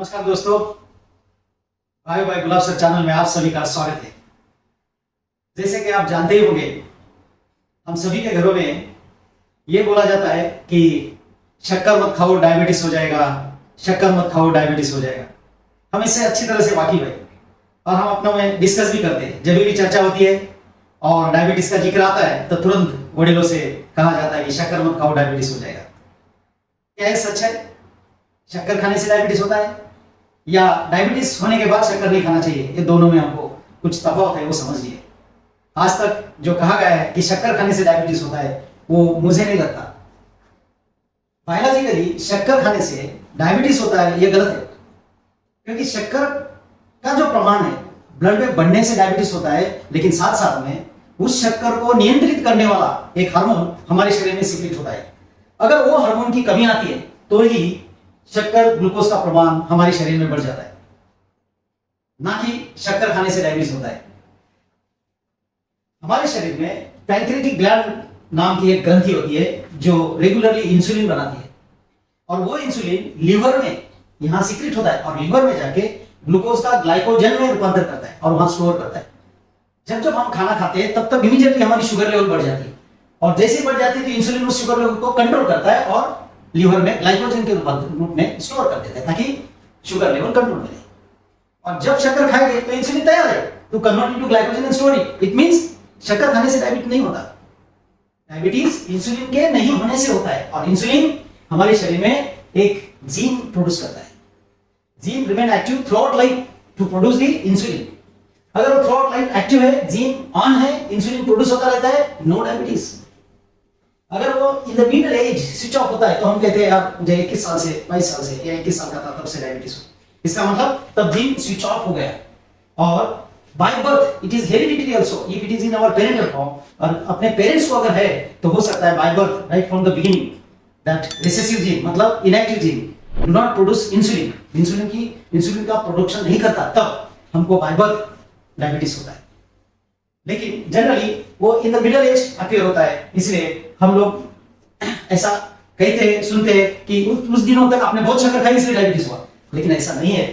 नमस्कार दोस्तों, भाई भाई गुलाब सर चैनल में आप सभी का स्वागत है। जैसे कि आप जानते ही होंगे, हम सभी के घरों में ये बोला जाता है कि शक्कर मत खाओ डायबिटीज हो जाएगा, शक्कर मत खाओ डायबिटीज हो जाएगा। हम इससे अच्छी तरह से वाकिफ है और हम अपनों में डिस्कस भी करते हैं। जब भी चर्चा होती है और डायबिटीज का जिक्र आता है तो तुरंत वडीलों से कहा जाता है कि शक्कर मत खाओ डायबिटीज हो जाएगा। क्या ये सच है? शक्कर खाने से डायबिटीज होता है या डायबिटीज होने के बाद शक्कर नहीं खाना चाहिए? ये दोनों में हमको कुछ तफावत है, वो समझिए। आज तक जो कहा गया है कि शक्कर खाने से डायबिटीज होता है वो मुझे नहीं लगता। बायोलॉजिकली शक्कर खाने से डायबिटीज होता है ये गलत है, क्योंकि शक्कर का जो प्रमाण है ब्लड में बढ़ने से डायबिटीज होता है, लेकिन साथ साथ में उस शक्कर को नियंत्रित करने वाला एक हार्मोन हमारे शरीर में सीक्रेट होता है। अगर वो हार्मोन की कमी आती है तो ही शक्कर ग्लूकोज का प्रमाण हमारे शरीर में बढ़ जाता है, ना कि शक्कर खाने से डायबिटीज होता है। हमारे शरीर में पैंक्रियाटिक ग्लैंड नाम की एक ग्रंथि होती है जो रेगुलरली इंसुलिन बनाती है, और वो इंसुलिन लीवर में यहां सीक्रेट होता है और लीवर में जाके ग्लूकोज का ग्लाइकोजन में रूपांतर करता है और वहां स्टोर करता है। जब जब हम खाना खाते हैं तब तब इमीडिएटली हमारी शुगर लेवल बढ़ जाती है, और जैसे ही बढ़ जाती है तो इंसुलिन उस शुगर लेवल को कंट्रोल करता है और लीवर में ग्लाइकोजन के रूप में स्टोर कर देता है ताकि शुगर लेवल कंट्रोल में रहे। और जब शक्कर खाएंगे तो इंसुलिन तैयार है to convert into glycogen and store it. It means शक्कर खाने से डायबिटीज नहीं होता। डायबिटीज इंसुलिन के नहीं होने से होता है, और इंसुलिन हमारे शरीर में एक जीन प्रोड्यूस करता है। Gene remain active throughout life to produce the insulin. अगर वो थ्रू आउट लाइफ एक्टिव है, जीन ऑन है, इंसुलिन प्रोड्यूस होता रहता है, नो डायबिटीज। अगर वो in the middle age switch off होता है तो हम कहते हैं यार मुझे 21 साल से 22 साल से या 21 साल का था तब से डायबिटीज हो। इसका मतलब तब जीन स्विच ऑफ हो गया। और by birth it is hereditary also if it is in our parental form. और अपने पेरेंट्स को अगर है तो हो सकता है by birth right from the beginning that recessive gene मतलब inactive gene do not produce insulin, insulin का प्रोडक्शन नहीं करता, तब हमको बाय बर्थ डायबिटीज होता है। लेकिन जनरली वो in the middle as appear होता है, इसलिए हम लोग ऐसा कहते हैं, सुनते हैं कि उस दिनों तक आपने बहुत शक्कर खाई इसलिए डायबिटीज हुआ, लेकिन ऐसा नहीं है।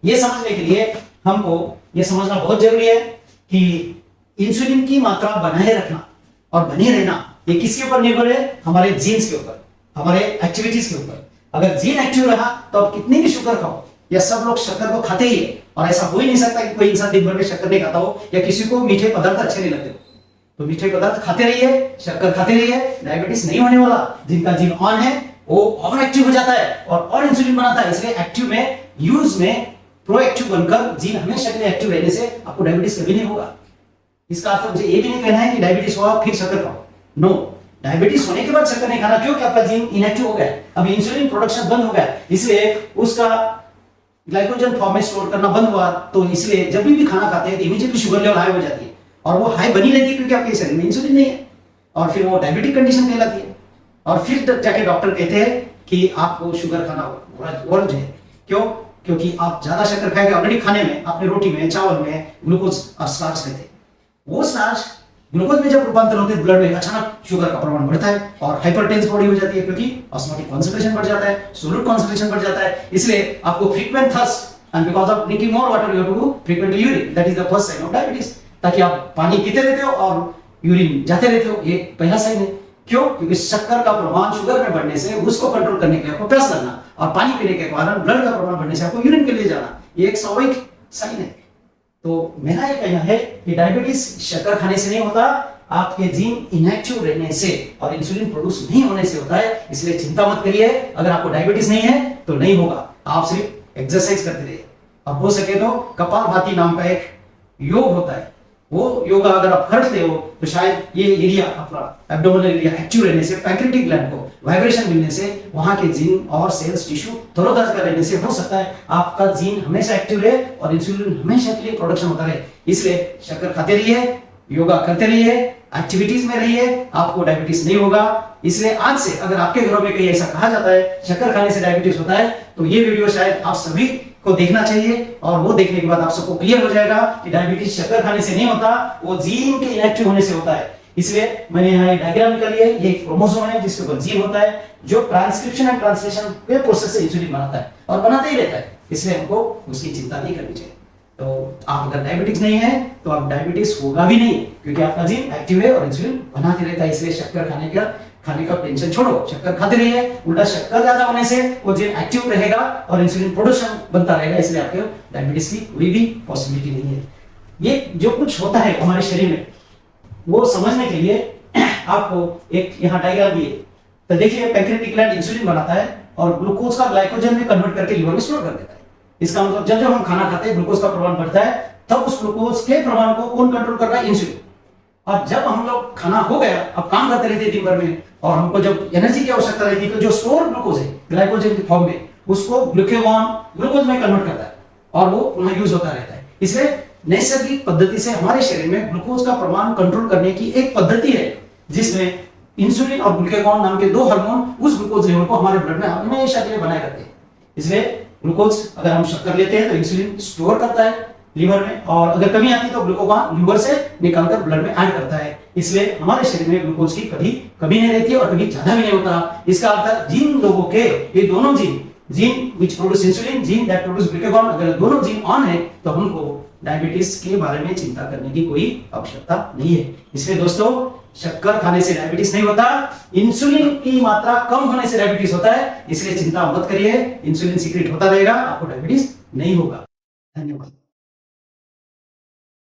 ये समझने के लिए हमको ये समझना बहुत जरूरी है कि इंसुलिन की मात्रा बनाए रखना और बने रहना ये किसके ऊपर निर्भर है? हमारे जीन्स के ऊपर, हमारे एक्टिविटीज के ऊपर। अगर जीन एक्टिव रहा तो आप कितनी भी शुगर खाओ, या सब लोग शक्कर को खाते ही है, और ऐसा हो ही नहीं सकता कि कोई इंसान दिन भर में शक्कर नहीं खाता हो या किसी को मीठे पदार्थ अच्छे नहीं लगते हो। तो मीठे पदार्थ खाते रहिए, शक्कर खाते रहिए, डायबिटीज नहीं होने वाला। जिनका जीन ऑन है वो और एक्टिव हो जाता है और इंसुलिन बनाता है। इसलिए एक्टिव में यूज में प्रोएक्टिव बनकर जीन हमेशा के लिए एक्टिव रहने से आपको डायबिटीज कभी नहीं होगा। इसका अर्थ मुझे ये भी नहीं कहना है कि डायबिटीज हुआ फिर शक्कर खाओ, नो। डायबिटीज होने के बाद शक्कर नहीं खाना, क्योंकि आपका जीन इनएक्टिव हो गया, अब इंसुलिन प्रोडक्शन बंद हो गया, इसलिए उसका ग्लाइकोजन फॉर्म में स्टोर करना बंद हुआ। तो इसलिए जब भी खाना खाते हैं तो इमीडिएटली शुगर लेवल हाई हो जाती है, और वो हाई बनी रहती है क्योंकि आपके शरीर में इंसुलिन नहीं है, और फिर वो डायबिटिक कंडीशन कहलाती है। और फिर जाके डॉक्टर कहते हैं कि आपको शुगर खाना वर्ज है। क्यों? क्योंकि आप ज्यादा शक्कर खाएंगे। ऑलरेडी खाने में आपने रोटी में, चावल में ग्लूकोज और स्टार्च लेते हैं, वो स्टार्च ग्लूकोज में जब रूपांतर होते हैं ब्लड में, अचानक शुगर का प्रमाण बढ़ता है और हाइपरटेंस बॉडी हो जाती है, क्योंकि ऑस्मोटिक कॉन्सेंट्रेशन बढ़ जाता है, सोलूट कॉन्सेंट्रेशन बढ़ जाता है। इसलिए आपको frequent thirst and because of drinking more water you have to do frequent urine, that is the first sign of diabetes. ताकि आप पानी पीते रहते हो और यूरिन जाते रहते हो, ये पहला साइन है। क्यों? क्योंकि शक्कर का प्रमाण शुगर में बढ़ने से उसको कंट्रोल करने के लिए आपको प्यास लगना, और पानी पीने के कारण ब्लड का प्रमाण बढ़ने से आपको यूरिन के लिए जाना, ये एक स्वाभाविक साइन है। तो मेरा ये कहना है कि डायबिटीज शक्कर खाने से नहीं होता, आपके जीन इनएक्टिव रहने से और इंसुलिन प्रोड्यूस नहीं होने से होता है। इसलिए चिंता मत करिए, अगर आपको डायबिटीज नहीं है तो नहीं होगा। आप सिर्फ एक्सरसाइज करते रहिए, और हो सके तो कपालभाति नाम का एक योग होता है, वो योगा अगर आप करते हो तो शायद ये एरिया अपना एब्डोमिनल एरिया एक्टिव रहने से, पैंक्रियाटिक ग्लैंड को वाइब्रेशन मिलने से, वहां के जीन और सेल्स टिश्यू तरोताजा रहने से हो सकता है आपका जीन हमेशा एक्टिव रहे और इंसुलिन हमेशा के लिए प्रोडक्शन होता रहे। इसलिए शक्कर खाते रहिए, योगा करते रहिए, एक्टिविटीज में रहिए, आपको डायबिटीज नहीं होगा। इसलिए आज से अगर आपके घरों में कहीं ऐसा कहा जाता है शक्कर खाने से डायबिटीज होता है, तो ये वीडियो शायद आप सभी को देखना चाहिए, और वो देखने के बाद आप सबको क्लियर हो जाएगा कि डायबिटीज शक्कर खाने से नहीं होता, वो जीन के इनएक्टिव होने से होता है। इसलिए मैंने यहाँ एक डायग्राम निकाली है, ये एक क्रोमोसोम है जिसके ऊपर जीन होता है जो ट्रांसक्रिप्शन एंड ट्रांसलेशन के प्रोसेस से इंसुलिन बनाता है और बनाते ही रहता है। इसलिए हमको उसकी चिंता नहीं करनी चाहिए। तो आप अगर डायबिटिक्स नहीं है तो आप डायबिटीज होगा भी नहीं, क्योंकि आपका जीन एक्टिव है और इंसुलिन बनाते रहता है। इसलिए शक्कर खाने का टेंशन छोड़ो, शक्कर खाते रहिए। उल्टा शक्कर ज्यादा होने से वो जीन एक्टिव रहेगा और इंसुलिन प्रोडक्शन बनता रहेगा, इसलिए आपके डायबिटीज की कोई भी पॉसिबिलिटी नहीं है। ये जो कुछ होता है हमारे शरीर में वो समझने के लिए आपको एक यहाँ डायग्राम दिए, तो देखिए पैंक्रियाटिक ग्लैंड इंसुलिन बनाता है और ग्लूकोज का ग्लाइकोजन में कन्वर्ट करके लिवर में स्टोर कर देता है। इसका मतलब जब जब हम खाना खाते हैं ग्लूकोज का प्रमाण बढ़ता है, तब उस ग्लूकोज के प्रमाण को कौन कंट्रोल कर रहा है? इंसुलिन। और जब हम लोग खाना हो गया, अब काम करते रहते दिन भर में और हमको जब एनर्जी की आवश्यकता रहती है, तो जो स्टोर ग्लूकोज है ग्लाइकोजन के फॉर्म में, उसको ग्लूकोज में कन्वर्ट करता है और वो पुनः यूज होता रहता है। इसलिए नैसर्गिक पद्धति से हमारे शरीर में ग्लूकोज का प्रमाण कंट्रोल करने की एक पद्धति है, जिसमें इंसुलिन और ग्लूकागॉन नाम के दो हार्मोन उस ग्लूकोज लेवल को हमारे ब्लड में हमेशा के लिए बनाए रखते हैं। इसलिए ग्लूकोज अगर हम शक्कर लेते हैं तो इंसुलिन स्टोर करता है लीवर में, और अगर कमी आती है तो ग्लूकागॉन लीवर से निकालकर ब्लड में ऐड करता है। इसलिए हमारे शरीर में ग्लूकोज की कभी कमी नहीं रहती है और कभी ज्यादा भी नहीं होता। इसका अर्थ जिन लोगों के ये दोनों gene which produce insulin, gene that produce glucagon, अगर दोनों जीन ऑन है तो हमको डायबिटीज के बारे में चिंता करने की कोई आवश्यकता नहीं है। इसलिए दोस्तों, शक्कर खाने से डायबिटीज नहीं होता, इंसुलिन की मात्रा कम होने से डायबिटीज होता है। इसलिए चिंता मत करिए, इंसुलिन सीक्रेट होता रहेगा, आपको डायबिटीज नहीं होगा। धन्यवाद।